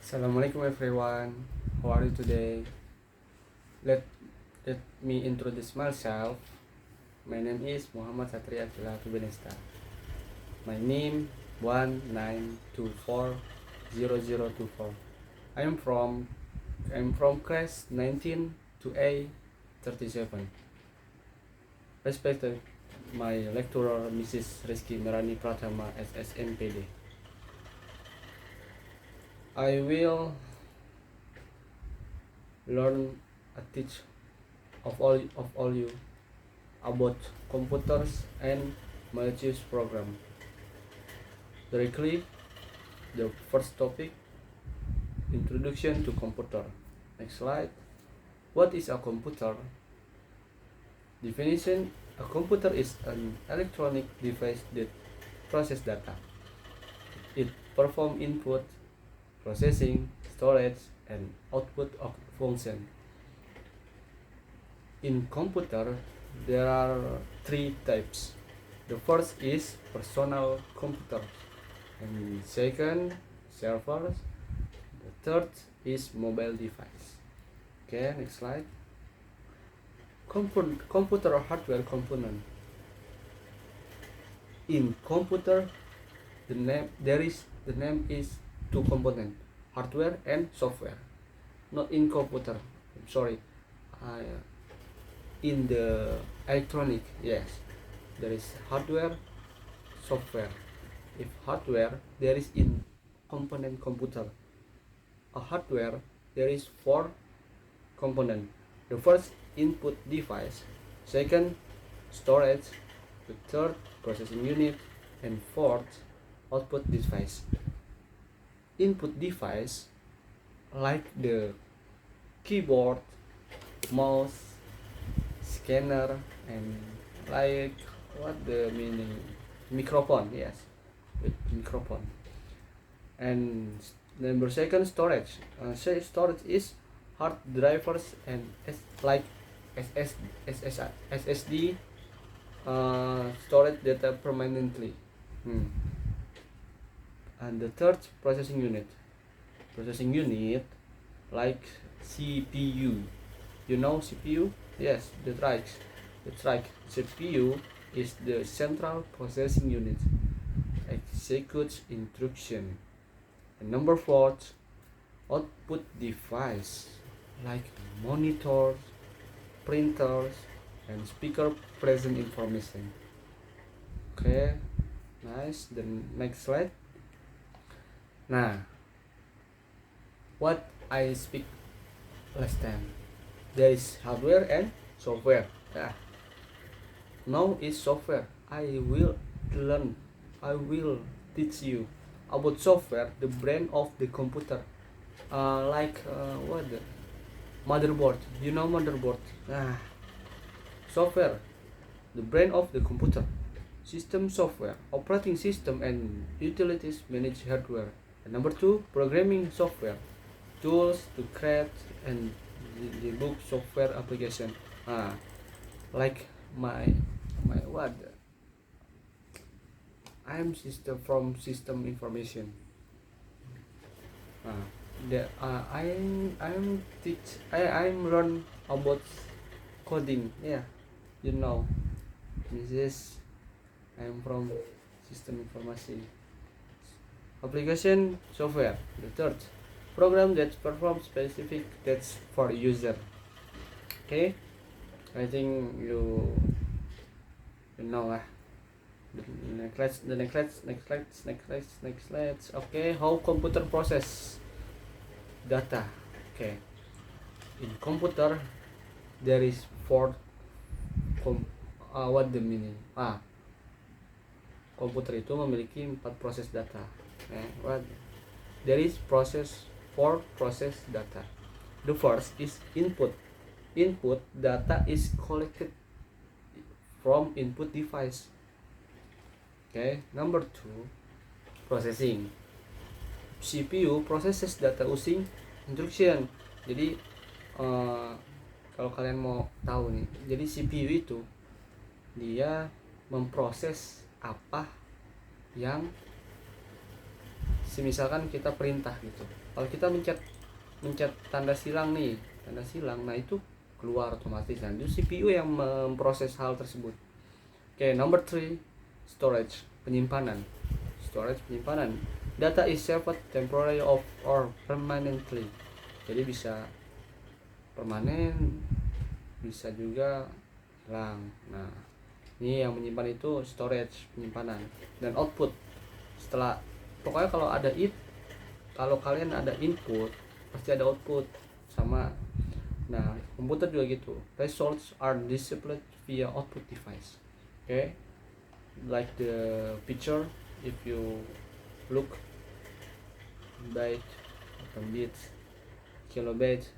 Assalamualaikum everyone. How are you today? Let let me introduce myself. My name is Muhammad Satria Kilatu Benesta. My name 19240024. I'm from class 19 to A 37. Respected my lecturer Mrs. Rizky Merani Pratama SSNPD. I will learn a teach of all you about computers and malicious program. Directly, the first topic, introduction to computer. Next slide. What is a computer? Definition: a computer is an electronic device that processes data. It performs input, processing, storage, and output of function. In computer, there are three types. The first is personal computer, and second, servers. The third is mobile device. Okay, next slide. Computer hardware component. In computer, the name is two component, hardware and software. Not in computer. I'm sorry. In the electronic, yes, there is hardware, software. If hardware, there is in component computer. A hardware, there is four component. The first, input device. Second, storage. The third, processing unit. And fourth, output device. Input device, like the keyboard, mouse, scanner, and like what the meaning, microphone, yes, with microphone. And number second, storage. Storage is hard drivers and like SSD, storage data permanently. And the third, processing unit. Processing unit like CPU. You know CPU? Yes, that's right. That's right. CPU is the central processing unit. Executes instruction. And number four, output device like monitors, printers, and speaker present information. Okay, nice. The next slide. Nah, what I speak last time, there is hardware and software. Now is software. I will teach you about software, the brain of the computer. What the motherboard. You know motherboard. Software, the brain of the computer. System software, operating system and utilities manage hardware. And number two, programming software, tools to create and debug software application. Like my what? I'm system information. I'm learn about coding. Yeah, you know. This is I'm from system information. Application software. The third, program that perform specific tasks for user. Okay, I think you know. The next slide. Okay, how computer process data. Okay, in computer there is four what the meaning. Komputer itu memiliki 4 proses data. There is four process data. The first is input. Input data is collected from input device. Okay, number two, processing. CPU processes data using instruction. Jadi kalau kalian mau tahu nih, jadi CPU itu dia memproses apa yang misalkan kita perintah gitu, kalau kita mencet tanda silang nih, nah itu keluar otomatis, nah itu CPU yang memproses hal tersebut. Oke, number 3, storage, penyimpanan. Data is saved temporarily or permanently. Jadi bisa permanen, bisa juga hilang. Nah, ini yang menyimpan itu storage, penyimpanan. Dan output, setelah pokoknya kalau kalian ada input pasti ada output sama. Nah, komputer juga gitu. Results are displayed via output device. Okay, like the picture, if you look, byte atau bits, kilobyte.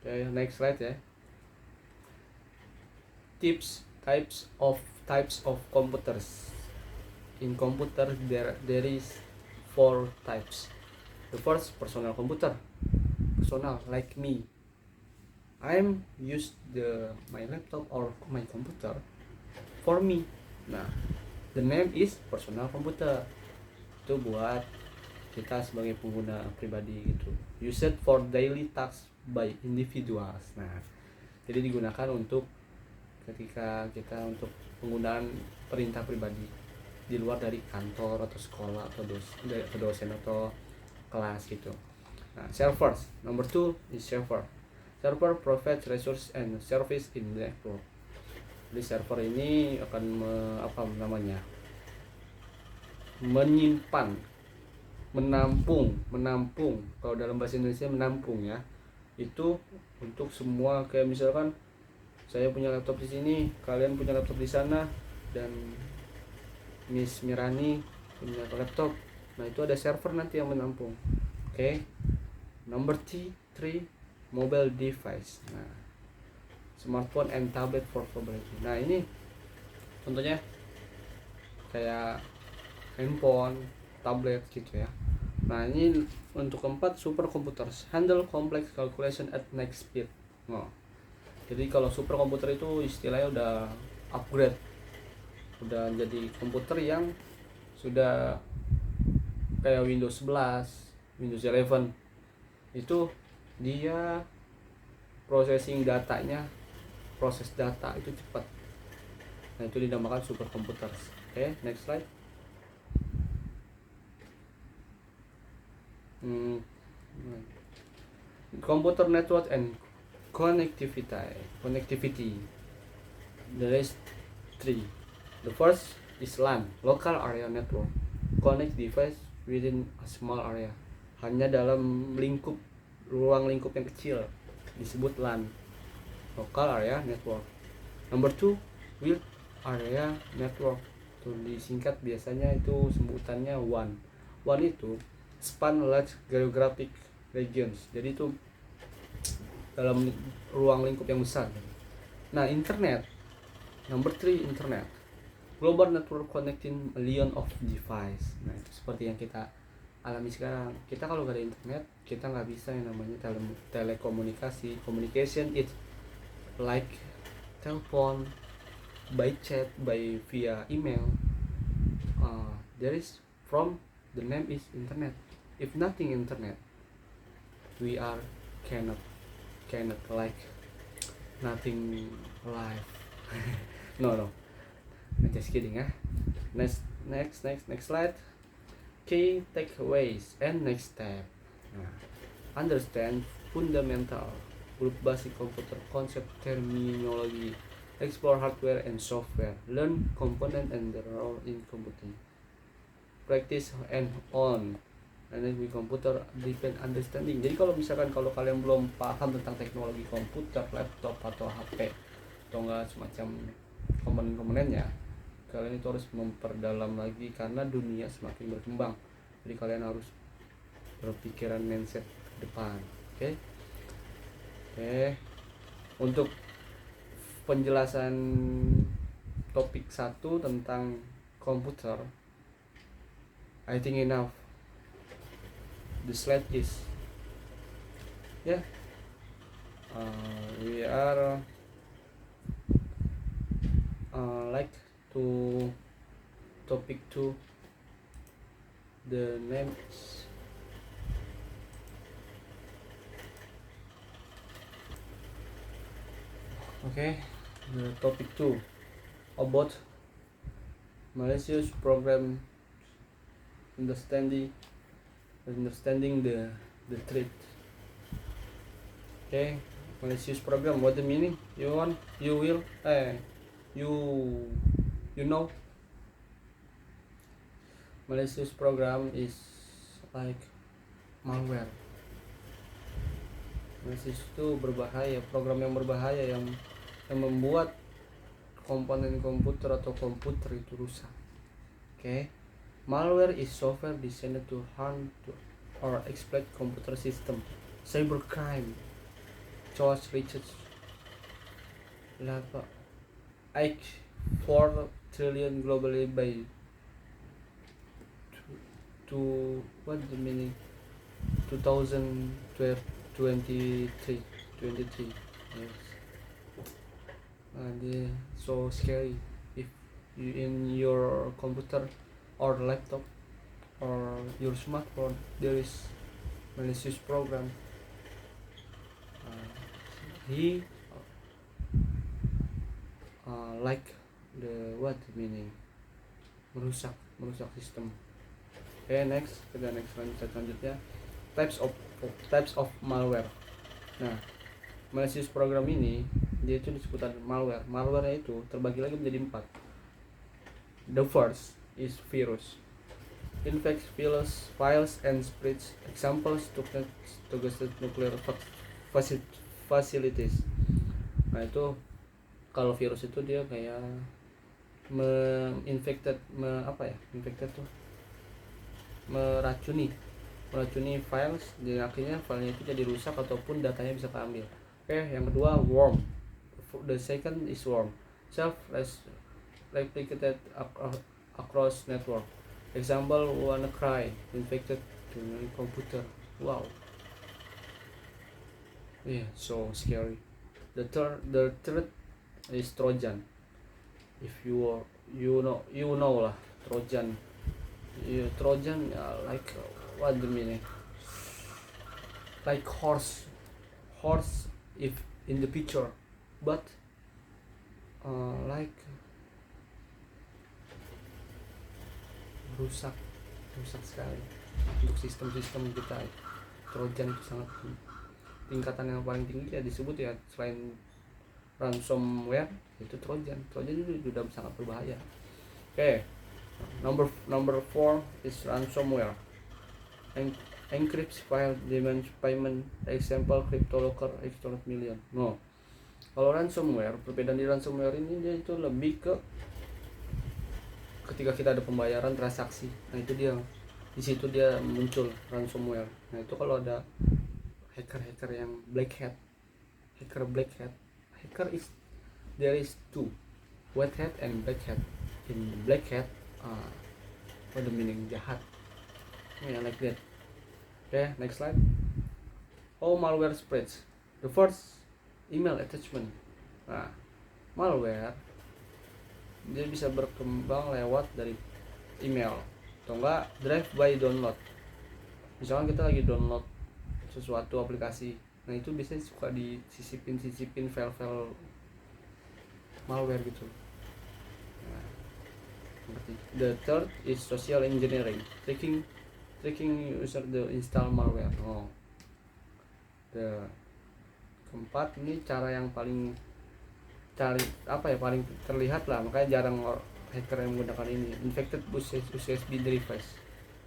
Okay, next slide ya. Types of computers. In computer there is 4 types. The first, personal computer. Personal, like me. I'm use my laptop or my computer for me. Nah, the name is personal computer. Itu buat kita sebagai pengguna pribadi gitu. Used for daily tasks by individuals. Nah, jadi digunakan untuk ketika kita untuk penggunaan perintah pribadi di luar dari kantor atau sekolah atau dosen atau kelas gitu. Nah, servers. Number 2 is server. Server provides resource and service in the network. Jadi server ini akan menyimpan, menampung. Kalau dalam bahasa Indonesia menampung ya. Itu untuk semua, kayak misalkan saya punya laptop di sini, kalian punya laptop di sana, dan Miss Mirani punya laptop. Nah, itu ada server nanti yang menampung. Oke. Number 3, mobile device. Nah, smartphone and tablet for collaboration. Nah, ini contohnya kayak handphone, tablet gitu ya. Nah, ini untuk keempat, supercomputers handle complex calculation at next speed. Oh. Jadi kalau superkomputer itu istilahnya udah upgrade, udah jadi komputer yang sudah kayak Windows 11, Windows 11. Itu dia processing datanya, proses data itu cepat. Nah, itu dinamakan superkomputer. Oke, next slide. Computer network and connectivity. There is 3. The first is LAN, local area network. Connect device within a small area. Hanya dalam ruang lingkup yang kecil, disebut LAN, local area network. Number 2, wide area network. Tuh disingkat biasanya itu sebutannya WAN. WAN itu span large geographic regions. Jadi itu dalam ruang lingkup yang besar. Nah, internet. Number 3, internet. Global network connecting million of device. Nah, itu seperti yang kita alami sekarang. Kita kalau gak ada internet, kita nggak bisa yang namanya telekomunikasi. Communication it's like telepon, by chat, via email. There is from the name is internet. If nothing internet, we are cannot like nothing life. no just kidding ya. Next slide. Key takeaways and next step. Nah, understand fundamental, group basic computer concept terminology, explore hardware and software, learn component and their role in computing, practice and on we computer depend understanding. Jadi kalau misalkan kalau kalian belum paham tentang teknologi komputer, laptop atau HP atau enggak semacam komponen-komponennya, kalian itu harus memperdalam lagi karena dunia semakin berkembang. Jadi kalian harus berpikiran mindset ke depan. Oke. Untuk penjelasan topik 1 tentang komputer, I think enough. The slide is we are like to topic 2 the name is okay. The topic 2 about malicious program understanding the threat. Okay, malicious program, what the meaning? You know, malicious program is like malware. Malicious itu berbahaya, program yang berbahaya yang membuat komponen komputer atau komputer itu rusak. Okay, malware is software designed to harm or exploit computer system. Cybercrime charge reaches 4 trillion globally by to what the meaning 2023. Yes, and so scary. If you in your computer or laptop or your smartphone there is malicious program, he like the what meaning merusak sistem. Okay, next selanjutnya types of malware. Nah, malicious program ini dia itu disebutkan malware. Malware itu terbagi lagi menjadi 4. The first is virus. Infects files and spreads. Examples to nuclear facilities. Nah, itu kalau virus itu dia kayak infected tuh meracuni files, dan akhirnya filenya itu jadi rusak ataupun datanya bisa keambil. Oke, yang kedua worm. The second is worm, self replicated across network. Example, WannaCry infected to computer. Wow, yeah, so scary. The third is Trojan. If you know lah Trojan. Trojan like what the meaning? Like horse if in the picture, but like rusak sekali untuk sistem kita. Trojan itu sangat tingkatan yang paling tinggi ya disebut ya, selain ransomware itu Trojan itu sudah sangat berbahaya. Okay, number 4 is ransomware. Encrypts file, demands payment. Example, CryptoLocker extort million. No, kalau ransomware, perbedaan di ransomware ini dia itu lebih ke ketika kita ada pembayaran transaksi. Nah, itu dia, di situ dia muncul ransomware. Nah, itu kalau ada hacker yang black hat. Hacker is there is 2, white hat and black hat. In black hat, what the meaning, jahat. Yeah, like that. Okay, next slide. How malware spreads. The first, email attachment. Nah, malware dia bisa berkembang lewat dari email atau enggak drive by download. Misalkan kita lagi download sesuatu aplikasi, nah itu biasanya suka disisipin file-file malware gitu. Nah, the third is social engineering, tricking user to install malware. The keempat ini cara yang paling paling terlihat lah, makanya jarang hacker yang menggunakan ini, infected USB device.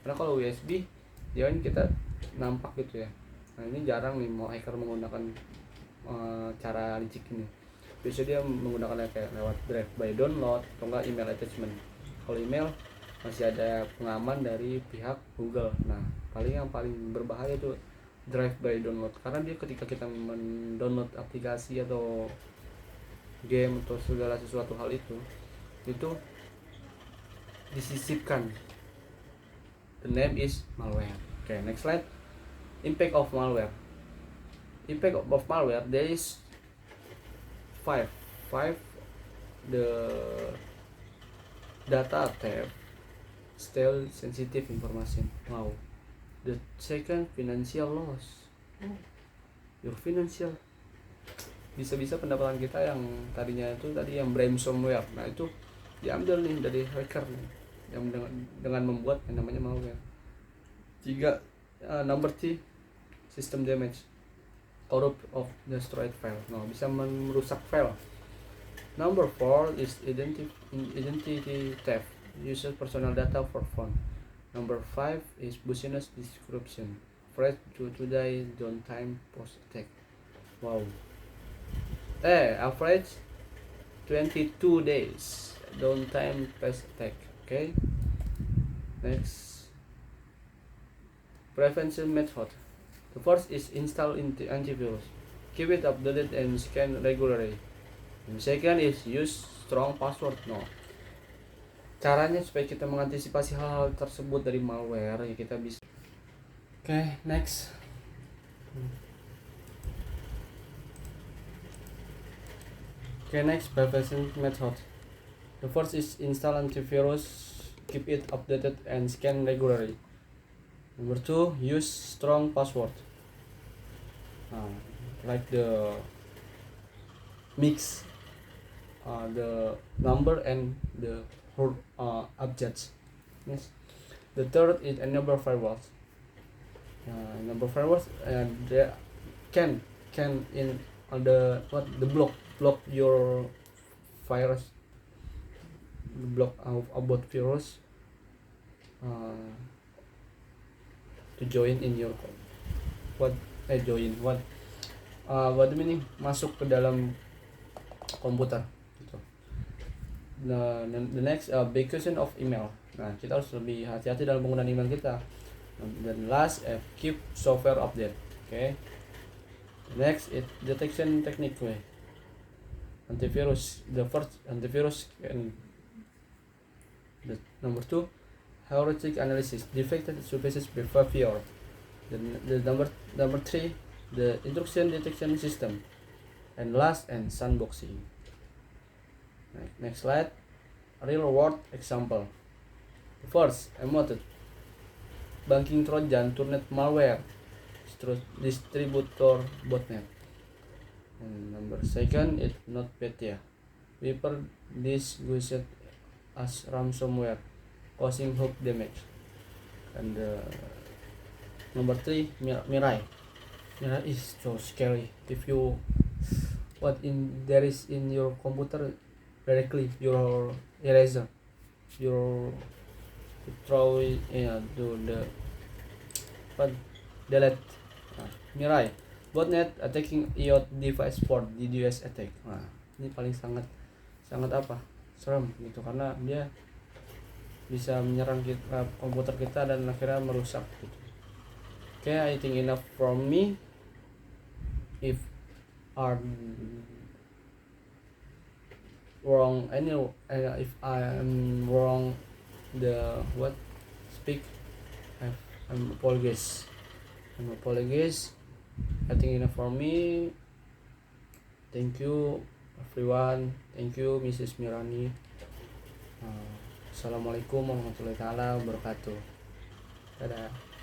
Karena kalau USB dia kan kita nampak gitu ya. Nah, ini jarang nih mau hacker menggunakan cara licik ini. Biasanya dia menggunakan kayak lewat drive by download atau enggak email attachment. Kalau email masih ada pengaman dari pihak Google. Nah, yang paling berbahaya itu drive by download, karena dia ketika kita mendownload aplikasi atau game atau segala sesuatu hal itu disisipkan. The name is malware. Okay, next slide. Impact of malware. There is 5. The data theft, steal sensitive information. Wow. The second, financial loss. Your financial, bisa-bisa pendapatan kita yang tadinya itu tadi yang ransomware, nah itu diambil nih dari hacker nih, yang dengan membuat yang namanya malware. Number 3, system damage, corrupt of destroyed file. Nah, bisa merusak file. Number 4 is identity theft, uses personal data for fun. Number 5 is business disruption, afraid to die downtime post attack. Wow. Average 22 days downtime post attack. Okay. Next, prevention method. The first is install antivirus, keep it updated and scan regularly. And second is use strong password. No, caranya supaya kita mengantisipasi hal-hal tersebut dari malware ya kita bisa. Okay, next. Next, prevention method. The first is install antivirus, keep it updated and scan regularly. Number 2, use strong password. Like the mix the number and the objects. Yes. The third is enable firewalls. Enable firewalls they can in the block your virus, block about virus to join in your what the meaning, masuk ke dalam komputer gitu. The next, vacation of email. Nah, kita harus lebih hati-hati dalam penggunaan email kita. Dan last, keep software update. Okay. Next is detection technique way. Antivirus. The first antivirus and the number 2, heuristic analysis, defected services behavior. The number 3, the intrusion detection system. And last, and sandboxing. Next slide, real world example. First, emoted banking trojan turnet malware distributor botnet. And number second is NotPetya, Viper disguised as ransomware causing hook damage. And number 3, Mirai. Mirai is so scary. If you there is in your computer directly, your eraser, your throw it to the delete. Mirai botnet attacking IoT device for DDoS attack. Nah, ini paling sangat apa, serem gitu, karena dia bisa menyerang kita, komputer kita, dan akhirnya merusak gitu. Okay, I think enough from me. If are wrong if I am wrong speak, I'm apologies. I think enough for me. Thank you everyone. Thank you Mrs. Mirani. Assalamualaikum warahmatullahi wabarakatuh. Dadah.